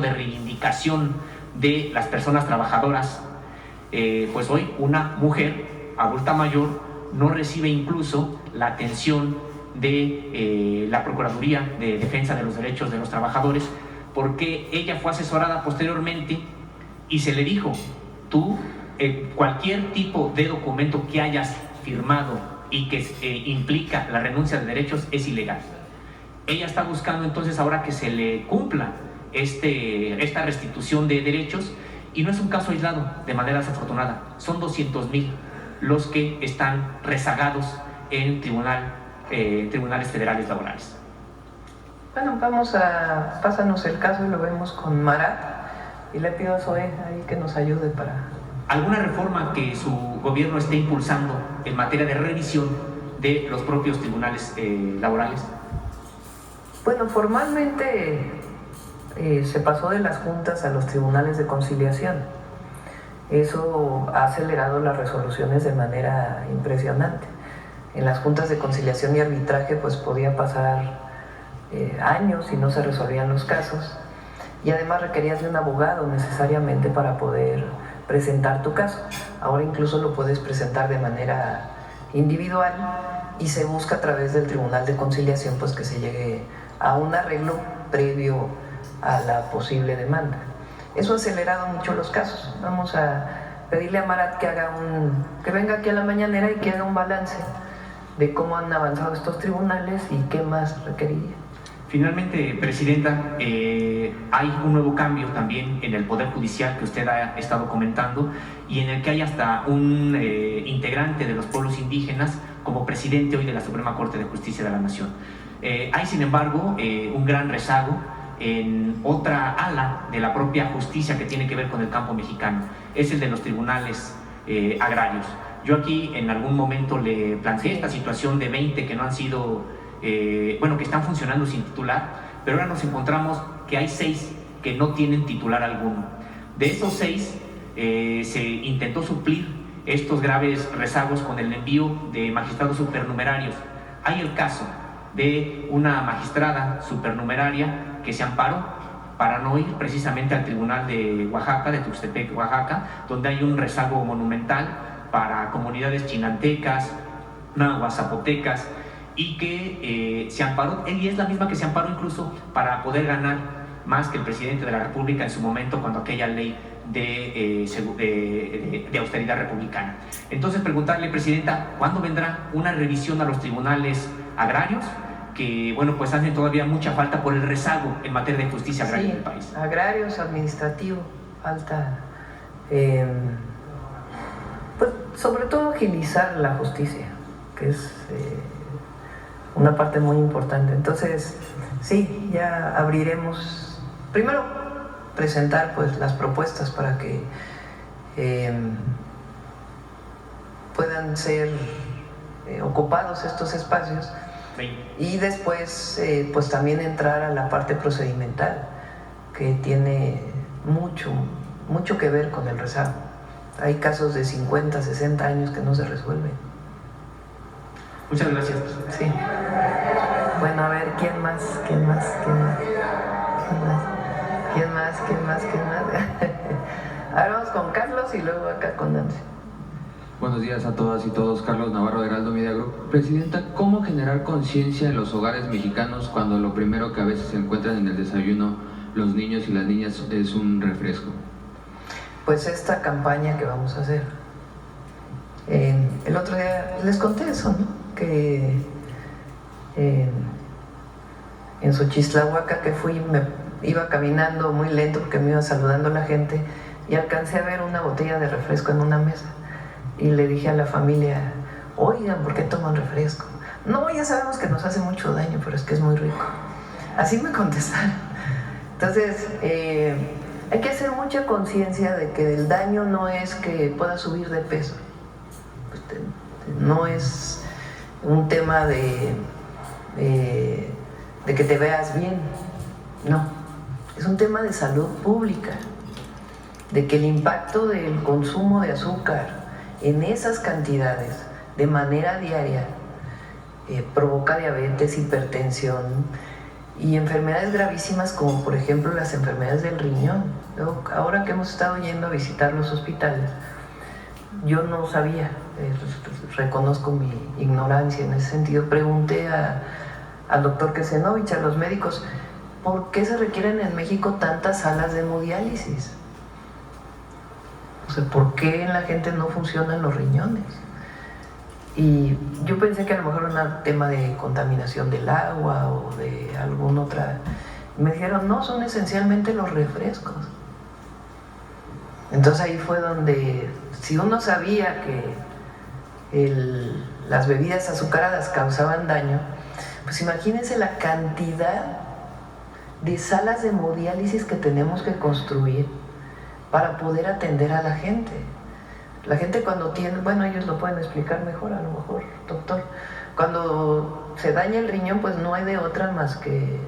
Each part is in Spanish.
de reivindicación de las personas trabajadoras, pues hoy una mujer adulta mayor no recibe incluso la atención de la Procuraduría de Defensa de los Derechos de los Trabajadores, porque ella fue asesorada posteriormente y se le dijo: tú, cualquier tipo de documento que hayas firmado y que implica la renuncia de derechos es ilegal. Ella está buscando entonces ahora que se le cumpla esta restitución de derechos, y no es un caso aislado, de manera desafortunada. Son 200,000 los que están rezagados en tribunales federales laborales. Bueno, pásanos el caso y lo vemos con Marat, y le pido a Zoe ahí que nos ayude para... ¿Alguna reforma que su gobierno esté impulsando en materia de revisión de los propios tribunales laborales? Bueno, formalmente se pasó de las juntas a los tribunales de conciliación. Eso ha acelerado las resoluciones de manera impresionante. En las juntas de conciliación y arbitraje pues podía pasar años y no se resolvían los casos, y además requerías de un abogado necesariamente para poder presentar tu caso. Ahora incluso lo puedes presentar de manera individual y se busca a través del tribunal de conciliación pues que se llegue a un arreglo previo a la posible demanda. Eso ha acelerado mucho los casos. Vamos a pedirle a Marat que venga aquí a la mañanera y que haga un balance de cómo han avanzado estos tribunales y qué más requeriría. Finalmente, Presidenta, hay un nuevo cambio también en el Poder Judicial que usted ha estado comentando, y en el que hay hasta un integrante de los pueblos indígenas como presidente hoy de la Suprema Corte de Justicia de la Nación. Hay, sin embargo, un gran rezago en otra ala de la propia justicia que tiene que ver con el campo mexicano, es el de los tribunales agrarios. Yo aquí en algún momento le planteé esta situación de 20 que no han sido, que están funcionando sin titular, pero ahora nos encontramos que hay 6 que no tienen titular alguno. De esos 6 se intentó suplir estos graves rezagos con el envío de magistrados supernumerarios. Hay el caso de una magistrada supernumeraria que se amparó para no ir precisamente al tribunal de Oaxaca, de Tuxtepec, Oaxaca, donde hay un rezago monumental para comunidades chinantecas, nahuas, zapotecas, y que se amparó. Ella es la misma que se amparó incluso para poder ganar más que el presidente de la República en su momento, cuando aquella ley de austeridad republicana. Entonces, preguntarle, Presidenta, ¿cuándo vendrá una revisión a los tribunales agrarios? Que, pues hacen todavía mucha falta por el rezago en materia de justicia agraria en el país. Agrarios, administrativo, falta, pues sobre todo agilizar la justicia, que es una parte muy importante. Entonces, sí, ya abriremos, primero presentar pues las propuestas para que puedan ser ocupados estos espacios. Y después pues también entrar a la parte procedimental, que tiene mucho que ver con el rezago. Hay casos de 50, 60 años que no se resuelven. Muchas gracias. Sí. Bueno, a ver, ¿quién más? Ahora vamos con Carlos y luego acá con Nancy. Buenos días a todas y todos. Carlos Navarro de Heraldo Media Group. Presidenta, ¿cómo generar conciencia en los hogares mexicanos cuando lo primero que a veces se encuentran en el desayuno los niños y las niñas es un refresco? Pues esta campaña que vamos a hacer. El otro día les conté eso, ¿no? Que en Xochistlahuaca que fui, me iba caminando muy lento porque me iba saludando la gente y alcancé a ver una botella de refresco en una mesa. Y le dije a la familia, oigan, ¿por qué toman refresco? No, ya sabemos que nos hace mucho daño, pero es que es muy rico. Así me contestaron. Entonces, hay que hacer mucha conciencia de que el daño no es que puedas subir de peso. No es un tema de que te veas bien. No, es un tema de salud pública. De que el impacto del consumo de azúcar en esas cantidades de manera diaria provoca diabetes, hipertensión y enfermedades gravísimas como por ejemplo las enfermedades del riñón. Ahora que hemos estado yendo a visitar los hospitales, yo no sabía, reconozco mi ignorancia en ese sentido. Pregunté al doctor Kesenovich, a los médicos, ¿por qué se requieren en México tantas salas de hemodiálisis? O sea, ¿por qué en la gente no funcionan los riñones? Y yo pensé que a lo mejor era un tema de contaminación del agua o de alguna otra. Me dijeron, no, son esencialmente los refrescos. Entonces ahí fue donde, si uno sabía que las bebidas azucaradas causaban daño, pues imagínense la cantidad de salas de hemodiálisis que tenemos que construir para poder atender a la gente. La gente cuando tiene, bueno, ellos lo pueden explicar mejor, a lo mejor, doctor, cuando se daña el riñón, pues no hay de otra más que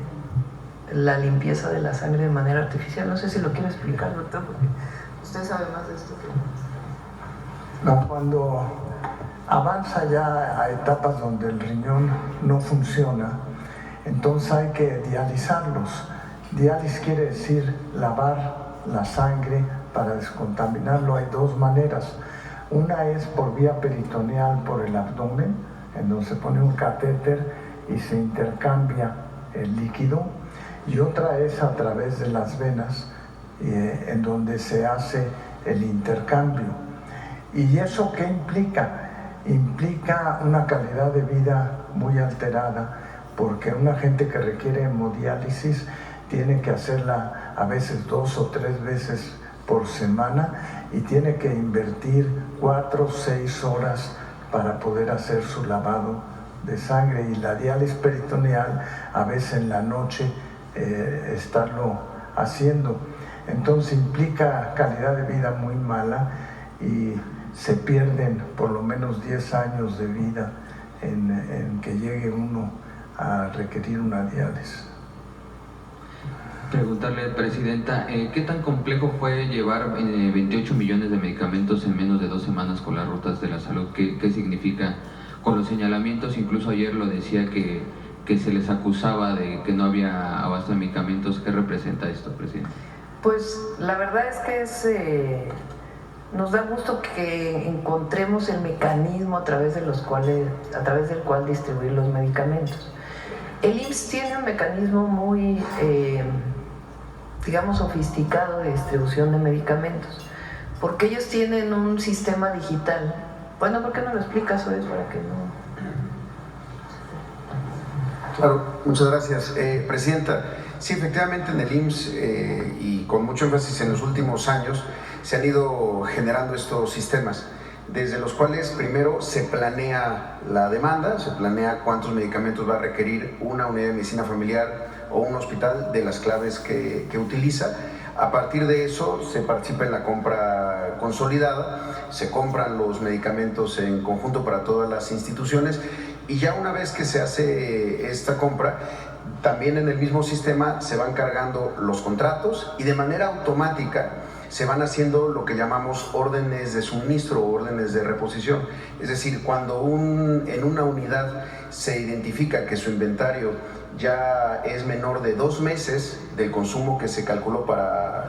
la limpieza de la sangre de manera artificial. No sé si lo quiere explicar, doctor, porque usted sabe más de esto que... No, cuando avanza ya a etapas donde el riñón no funciona, entonces hay que dializarlos. Diálisis quiere decir lavar la sangre para descontaminarlo. Hay dos maneras. Una es por vía peritoneal, por el abdomen, en donde se pone un catéter y se intercambia el líquido, y otra es a través de las venas, en donde se hace el intercambio. ¿Y eso qué implica? Implica una calidad de vida muy alterada, porque una gente que requiere hemodiálisis tiene que hacerla a veces 2 o 3 veces por semana y tiene que invertir 4 o 6 horas para poder hacer su lavado de sangre, y la diálisis peritoneal a veces en la noche estarlo haciendo. Entonces implica calidad de vida muy mala y se pierden por lo menos 10 años de vida en que llegue uno a requerir una diálisis. Preguntarle, Presidenta, ¿qué tan complejo fue llevar 28 millones de medicamentos en menos de 2 semanas con las rutas de la salud? ¿Qué significa con los señalamientos? Incluso ayer lo decía que se les acusaba de que no había abasto de medicamentos. ¿Qué representa esto, Presidente? Pues la verdad es que nos da gusto que encontremos el mecanismo a través del cual distribuir los medicamentos. El IMSS tiene un mecanismo muy, digamos, sofisticado de distribución de medicamentos, porque ellos tienen un sistema digital. Bueno, ¿por qué no lo explicas, Suez, para que no? Claro, muchas gracias. Presidenta, sí, efectivamente en el IMSS y con mucho énfasis en los últimos años se han ido generando estos sistemas, desde los cuales primero se planea la demanda, se planea cuántos medicamentos va a requerir una unidad de medicina familiar o un hospital de las claves que utiliza. A partir de eso se participa en la compra consolidada, se compran los medicamentos en conjunto para todas las instituciones, y ya una vez que se hace esta compra, también en el mismo sistema se van cargando los contratos y de manera automática se van haciendo lo que llamamos órdenes de suministro o órdenes de reposición. Es decir, cuando en una unidad se identifica que su inventario ya es menor de 2 meses del consumo que se calculó para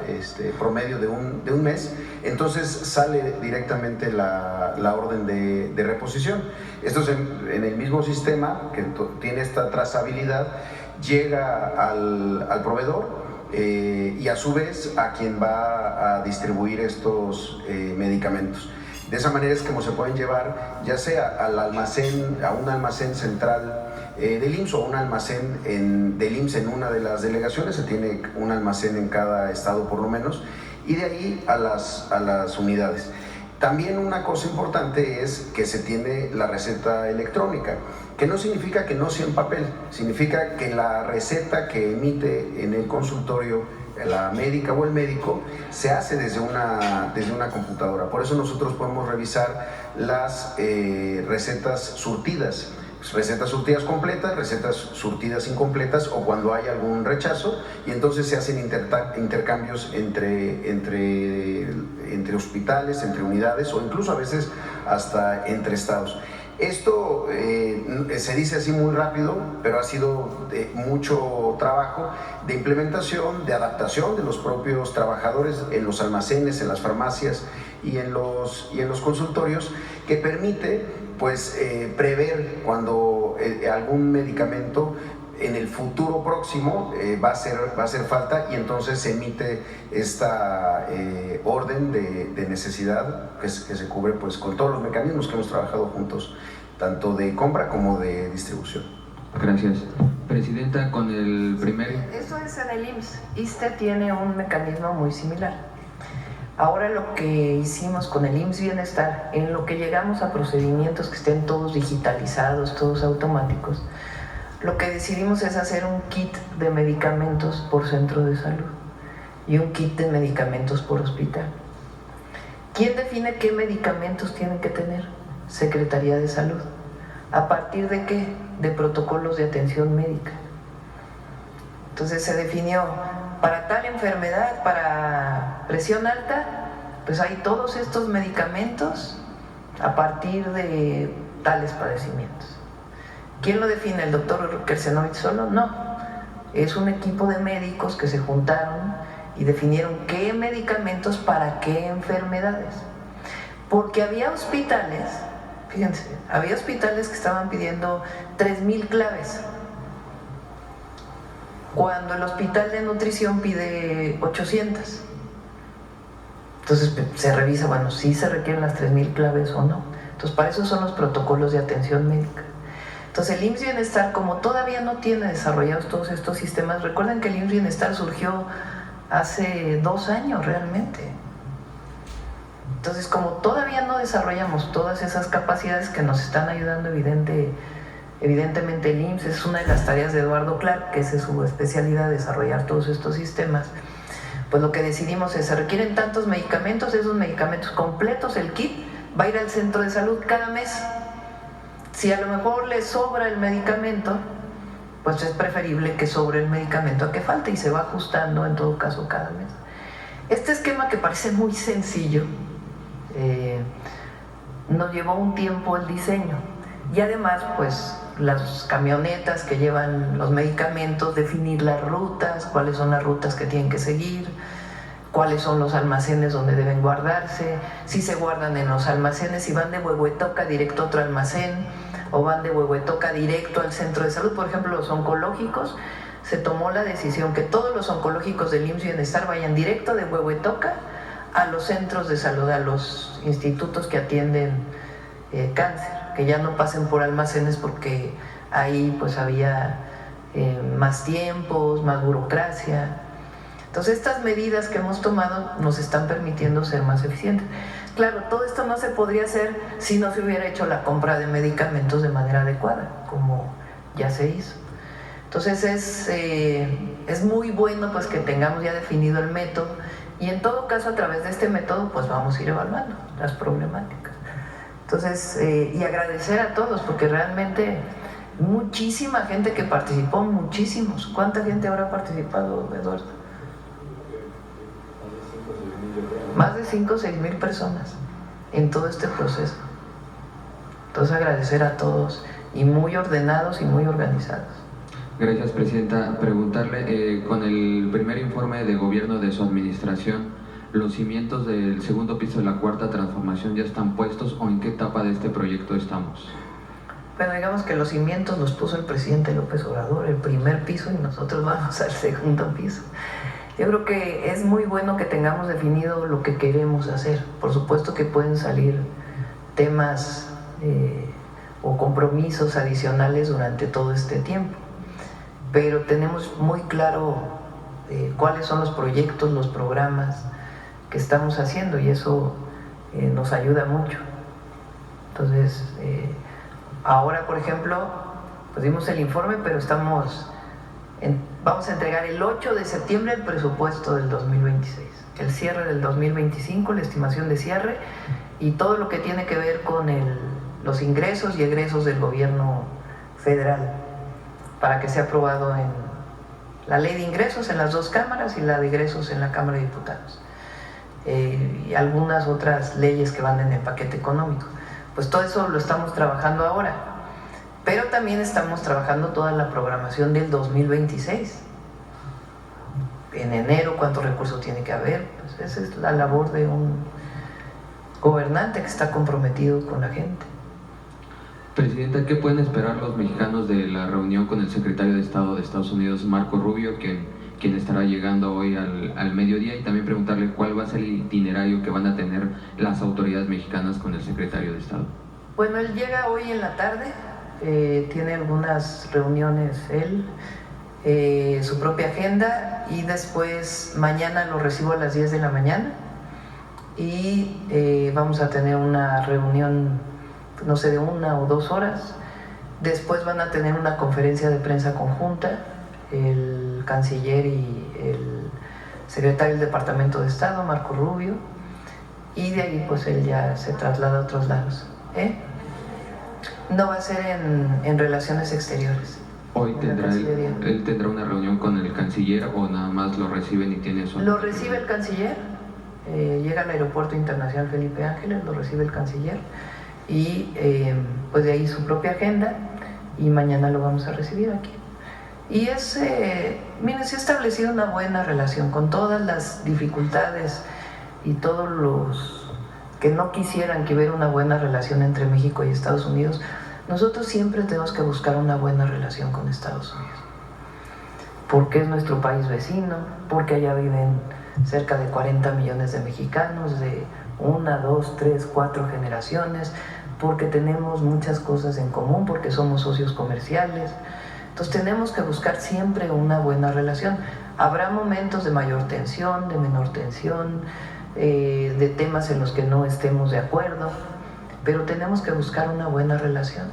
promedio de un mes, entonces sale directamente la orden de reposición. Esto es en el mismo sistema que tiene esta trazabilidad, llega al proveedor y a su vez a quien va a distribuir estos medicamentos. De esa manera es como se pueden llevar ya sea al almacén, a un almacén central del IMSS o un almacén del IMSS en una de las delegaciones. Se tiene un almacén en cada estado por lo menos, y de ahí a las unidades. También una cosa importante es que se tiene la receta electrónica, que no significa que no sea en papel, significa que la receta que emite en el consultorio la médica o el médico se hace desde una computadora. Por eso nosotros podemos revisar las recetas surtidas completas, recetas surtidas incompletas, o cuando hay algún rechazo, y entonces se hacen intercambios entre hospitales, entre unidades, o incluso a veces hasta entre estados. Esto se dice así muy rápido, pero ha sido mucho trabajo de implementación, de adaptación de los propios trabajadores en los almacenes, en las farmacias y en los consultorios, que permite pues prever cuando algún medicamento en el futuro próximo va a hacer falta, y entonces se emite esta orden de necesidad que se cubre pues con todos los mecanismos que hemos trabajado juntos, tanto de compra como de distribución. Gracias. Presidenta, con el primer... Eso es en el IMSS. ISSSTE tiene un mecanismo muy similar. Ahora lo que hicimos con el IMSS Bienestar, en lo que llegamos a procedimientos que estén todos digitalizados, todos automáticos, lo que decidimos es hacer un kit de medicamentos por centro de salud y un kit de medicamentos por hospital. ¿Quién define qué medicamentos tienen que tener? Secretaría de Salud. ¿A partir de qué? De protocolos de atención médica. Entonces se definió, para tal enfermedad, para presión alta, pues hay todos estos medicamentos a partir de tales padecimientos. ¿Quién lo define? ¿El doctor Kersenovich solo? No. Es un equipo de médicos que se juntaron y definieron qué medicamentos para qué enfermedades. Porque había hospitales, fíjense, había hospitales que estaban pidiendo 3,000 claves, cuando el hospital de nutrición pide 800. Entonces se revisa, bueno, si se requieren las 3,000 claves o no. Entonces para eso son los protocolos de atención médica. Entonces el IMSS Bienestar, como todavía no tiene desarrollados todos estos sistemas, recuerden que el IMSS Bienestar surgió hace 2 años realmente. Entonces, como todavía no desarrollamos todas esas capacidades que nos están ayudando, evidentemente el IMSS es una de las tareas de Eduardo Clark, que es su especialidad, desarrollar todos estos sistemas. Pues lo que decidimos es, se requieren tantos medicamentos, esos medicamentos completos, el kit, va a ir al centro de salud cada mes. Si a lo mejor le sobra el medicamento, pues es preferible que sobre el medicamento a que falte, y se va ajustando en todo caso cada mes. Este esquema, que parece muy sencillo, nos llevó un tiempo el diseño, y además pues las camionetas que llevan los medicamentos, definir las rutas, cuáles son las rutas que tienen que seguir, cuáles son los almacenes donde deben guardarse, si se guardan en los almacenes, si van de Huehuetoca directo a otro almacén o van de Huehuetoca directo al centro de salud. Por ejemplo, los oncológicos, se tomó la decisión que todos los oncológicos del IMSS Bienestar vayan directo de Huehuetoca a los centros de salud, a los institutos que atienden cáncer, que ya no pasen por almacenes, porque ahí pues había más tiempos, más burocracia. Entonces estas medidas que hemos tomado nos están permitiendo ser más eficientes. Claro, todo esto no se podría hacer si no se hubiera hecho la compra de medicamentos de manera adecuada, como ya se hizo. Entonces es muy bueno pues que tengamos ya definido el método, y en todo caso a través de este método pues vamos a ir evaluando las problemáticas. Entonces, y agradecer a todos, porque realmente muchísima gente que participó, muchísimos. ¿Cuánta gente habrá participado, Eduardo? Más de 5 o 6 mil personas en todo este proceso. Entonces agradecer a todos, y muy ordenados y muy organizados. Gracias, Presidenta. Preguntarle, con el primer informe de gobierno de su administración, ¿los cimientos del segundo piso de la cuarta transformación ya están puestos, o en qué etapa de este proyecto estamos? Bueno, digamos que los cimientos los puso el presidente López Obrador, el primer piso, y nosotros vamos al segundo piso. Yo creo que es muy bueno que tengamos definido lo que queremos hacer. Por supuesto que pueden salir temas o compromisos adicionales durante todo este tiempo, pero tenemos muy claro cuáles son los proyectos, los programas que estamos haciendo, y eso nos ayuda mucho. Entonces, ahora, por ejemplo, pues dimos el informe, pero vamos a entregar el 8 de septiembre el presupuesto del 2026, el cierre del 2025, la estimación de cierre, y todo lo que tiene que ver con los ingresos y egresos del gobierno federal, para que sea aprobado en la ley de ingresos en las 2 cámaras y la de egresos en la Cámara de Diputados, y algunas otras leyes que van en el paquete económico. Pues todo eso lo estamos trabajando ahora, pero también estamos trabajando toda la programación del 2026. En enero, ¿cuántos recursos tiene que haber? Pues esa es la labor de un gobernante que está comprometido con la gente. Presidenta, ¿qué pueden esperar los mexicanos de la reunión con el secretario de Estado de Estados Unidos, Marco Rubio, quien estará llegando hoy al mediodía? Y también preguntarle cuál va a ser el itinerario que van a tener las autoridades mexicanas con el secretario de Estado. Bueno, él llega hoy en la tarde, tiene algunas reuniones él, su propia agenda, y después mañana lo recibo a las 10 de la mañana y vamos a tener una reunión, no sé, de 1 o 2 horas. Después van a tener una conferencia de prensa conjunta, el canciller y el secretario del Departamento de Estado, Marco Rubio, y de ahí pues él ya se traslada a otros lados. No va a ser en relaciones exteriores. ¿Hoy él tendrá una reunión con el canciller o nada más lo reciben y tiene eso? Lo recibe el canciller, llega al Aeropuerto Internacional Felipe Ángeles, lo recibe el canciller y pues de ahí su propia agenda, y mañana lo vamos a recibir aquí. Y miren, se ha establecido una buena relación con todas las dificultades y todos los que no quisieran que hubiera una buena relación entre México y Estados Unidos. Nosotros siempre tenemos que buscar una buena relación con Estados Unidos, porque es nuestro país vecino, porque allá viven cerca de 40 millones de mexicanos de 1, 2, 3, 4 generaciones, porque tenemos muchas cosas en común, porque somos socios comerciales. Entonces tenemos que buscar siempre una buena relación. Habrá momentos de mayor tensión, de menor tensión, de temas en los que no estemos de acuerdo, pero tenemos que buscar una buena relación.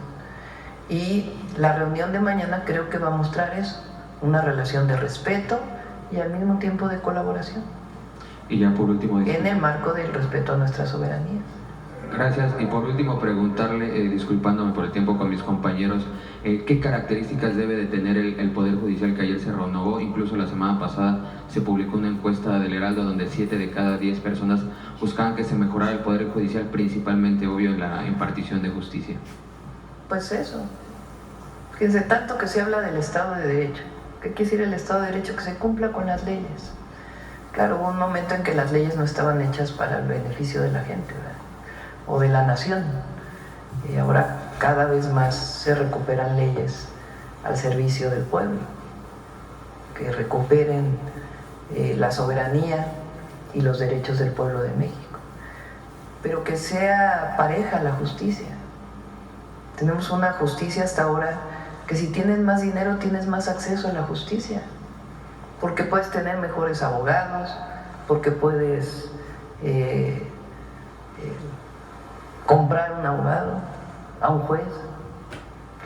Y la reunión de mañana creo que va a mostrar eso, una relación de respeto y al mismo tiempo de colaboración. Y ya por último, en el marco del respeto a nuestra soberanía. Gracias. Y por último, preguntarle, disculpándome por el tiempo con mis compañeros, ¿qué características debe de tener el Poder Judicial que ayer se renovó? Incluso la semana pasada se publicó una encuesta del Heraldo donde 7 de cada 10 personas buscaban que se mejorara el Poder Judicial, principalmente, obvio, en la impartición de justicia. Pues eso. Fíjense, tanto que se habla del Estado de Derecho. ¿Qué quiere decir el Estado de Derecho? Que se cumpla con las leyes. Claro, hubo un momento en que las leyes no estaban hechas para el beneficio de la gente, ¿verdad? O de la nación, y ahora cada vez más se recuperan leyes al servicio del pueblo, que recuperen la soberanía y los derechos del pueblo de México, pero que sea pareja la justicia. Tenemos una justicia hasta ahora que si tienes más dinero tienes más acceso a la justicia, porque puedes tener mejores abogados, porque puedes comprar un abogado, a un juez.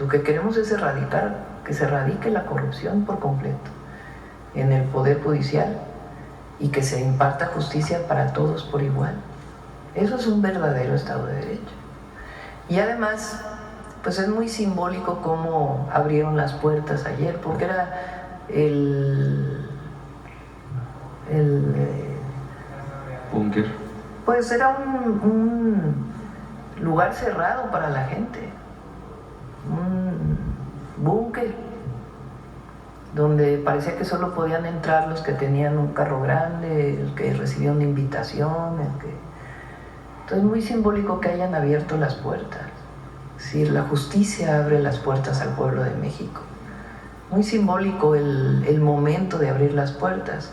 Lo que queremos es erradicar, que se erradique la corrupción por completo en el Poder Judicial y que se imparta justicia para todos por igual. Eso es un verdadero Estado de Derecho. Y además, pues es muy simbólico cómo abrieron las puertas ayer, porque era búnker. Pues era un lugar cerrado para la gente, un búnker donde parecía que solo podían entrar los que tenían un carro grande, el que recibía una invitación, Entonces es muy simbólico que hayan abierto las puertas. Es decir, la justicia abre las puertas al pueblo de México. Muy simbólico el momento de abrir las puertas.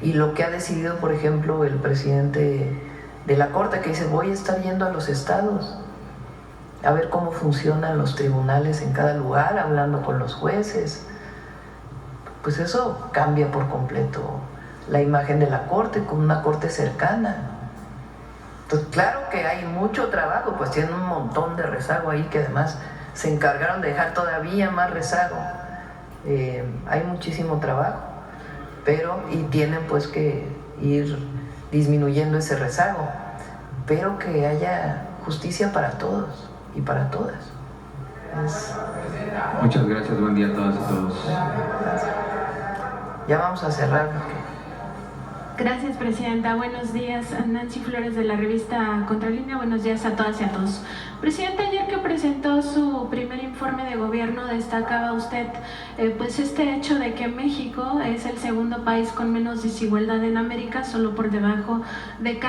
Y lo que ha decidido, por ejemplo, el presidente de la Corte, que dice: voy a estar yendo a los estados a ver cómo funcionan los tribunales en cada lugar, hablando con los jueces. Pues eso cambia por completo la imagen de la Corte, con una Corte cercana. Entonces, claro que hay mucho trabajo, pues tienen un montón de rezago ahí, que además se encargaron de dejar todavía más rezago. Hay muchísimo trabajo, y tienen pues que ir disminuyendo ese rezago, pero que haya justicia para todos y para todas. Muchas gracias, buen día a todas y todos. Ya vamos a cerrar porque Gracias, Presidenta. Buenos días. Nancy Flores de la revista Contralínea. Buenos días a todas y a todos. Presidenta, ayer que presentó su primer informe de gobierno, destacaba usted pues este hecho de que México es el segundo país con menos desigualdad en América, solo por debajo de